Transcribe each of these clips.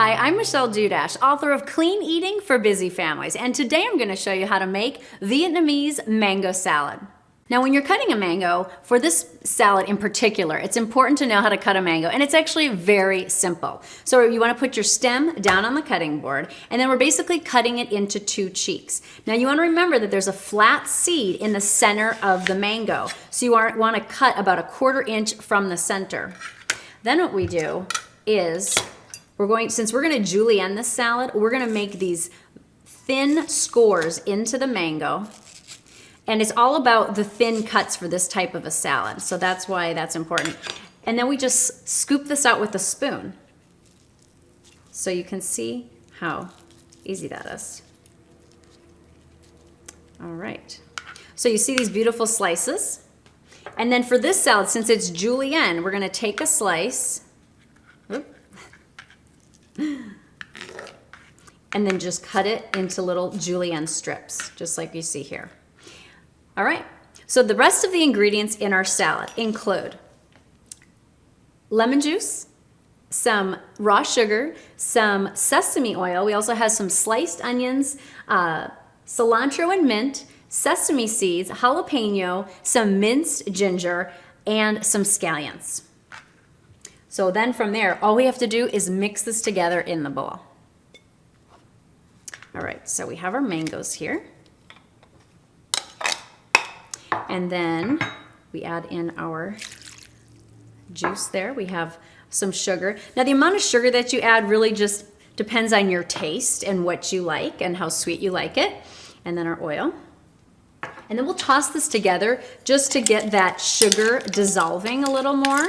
Hi, I'm Michelle Dudash, author of Clean Eating for Busy Families, and today I'm going to show you how to make Vietnamese mango salad. Now, when you're cutting a mango, for this salad in particular, it's important to know how to cut a mango, and it's actually very simple. So you want to put your stem down on the cutting board, and then we're basically cutting it into 2 cheeks. Now, you want to remember that there's a flat seed in the center of the mango, so you want to cut about 1/4 inch from the center. Then what we do is, since we're going to julienne this salad, we're going to make these thin scores into the mango. And it's all about the thin cuts for this type of a salad. So that's why that's important. And then we just scoop this out with a spoon. So you can see how easy that is. All right. So you see these beautiful slices. And then for this salad, since it's julienne, we're gonna take a slice. And then just cut it into little julienne strips, just like you see here. All right, so the rest of the ingredients in our salad include lemon juice, some raw sugar, some sesame oil. We also have some sliced onions, cilantro and mint, sesame seeds, jalapeno, some minced ginger, and some scallions. So then from there, all we have to do is mix this together in the bowl. All right, so we have our mangoes here. And then we add in our juice there. We have some sugar. Now the amount of sugar that you add really just depends on your taste and what you like and how sweet you like it. And then our oil. And then we'll toss this together just to get that sugar dissolving a little more.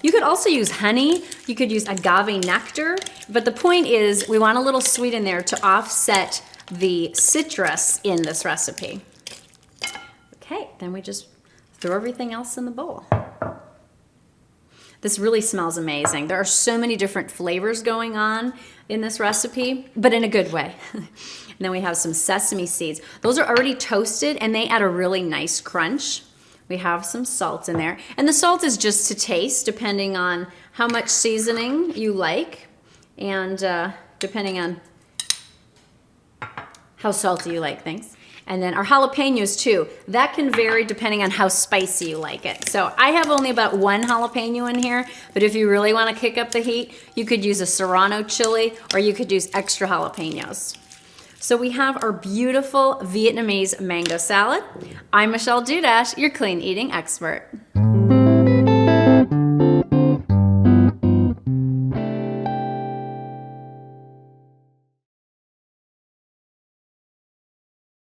You could also use honey. You could use agave nectar. But the point is we want a little sweet in there to offset the citrus in this recipe. Okay, then we just throw everything else in the bowl. This really smells amazing. There are so many different flavors going on in this recipe, but in a good way. And then we have some sesame seeds. Those are already toasted and they add a really nice crunch. We have some salt in there. And the salt is just to taste, depending on how much seasoning you like and depending on how salty you like things. And then our jalapenos too. That can vary depending on how spicy you like it. So I have only about 1 jalapeno in here, but if you really want to kick up the heat, you could use a serrano chili or you could use extra jalapenos. So we have our beautiful Vietnamese mango salad. I'm Michelle Dudash, your clean eating expert.